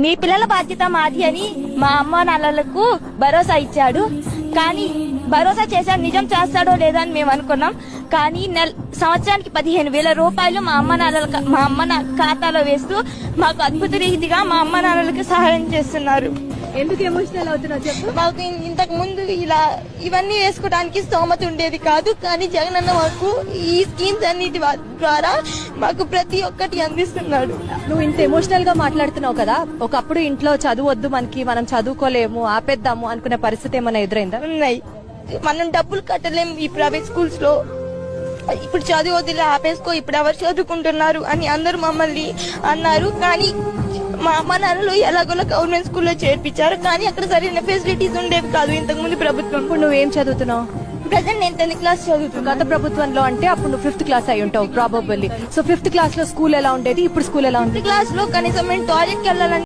మీ పిల్లల బాధ్యత మాది అని మా అమ్మ నాన్నలకు భరోసా ఇచ్చాడు. కానీ భరోసా చేశాడు, నిజం చేస్తాడో లేదో అని మేము అనుకున్నాం. కానీ సంవత్సరానికి 15,000 రూపాయలు మా అమ్మ ఖాతాలో వేస్తూ మాకు అద్భుత రీతిగా మా అమ్మ నాన్నలకు సహాయం చేస్తున్నారు. ఎందుకు ఎమోషనల్ అవుతున్నావు చెప్పు. మాకు ఇంతకు ముందు ఇవన్నీ వేసుకోవడానికి స్తోమత ఉండేది కాదు. కానీ జగనన్న మాకు ఈ స్కీమ్స్ అన్నిటి ద్వారా మాకు ప్రతి ఒక్కటి అందిస్తున్నాడు. నువ్వు ఇంత ఎమోషనల్ గా మాట్లాడుతున్నావు కదా, ఒకప్పుడు ఇంట్లో చదువొద్దు మనం చదువుకోలేము ఆపేద్దాము అనుకునే పరిస్థితి ఏమైనా ఎదురైందా? ఉన్నాయి. మనం డబ్బులు కట్టలేము ఈ ప్రైవేట్ స్కూల్స్ లో. ఇప్పుడు చదువు వదిలే ఆపేసుకో, ఇప్పుడు ఎవరు చదువుకుంటున్నారు అని అందరూ మమ్మల్ని అన్నారు. కానీ మా అమ్మ నాన్నలు ఎలాగోలా గవర్నమెంట్ స్కూల్లో చేర్పించారు. కానీ అక్కడ సరైన ఫెసిలిటీస్ ఉండేవి కాదు ఇంతకు ముందు ప్రభుత్వం. ఇప్పుడు నువ్వేం చదువుతున్నావు? ప్రజెంట్ నేను 10th క్లాస్ చదువుతున్నాను. గత ప్రభుత్వంలో అంటే అప్పుడు నువ్వు 5th క్లాస్ అయి ఉంటావు ప్రాబబల్లీ. సో 5th క్లాస్ లో స్కూల్ ఎలా ఉండేది, ఇప్పుడు స్కూల్ ఎలా ఉంది? క్లాస్ లో కనీసం మేము టాయిలెట్ కి వెళ్ళాలంటే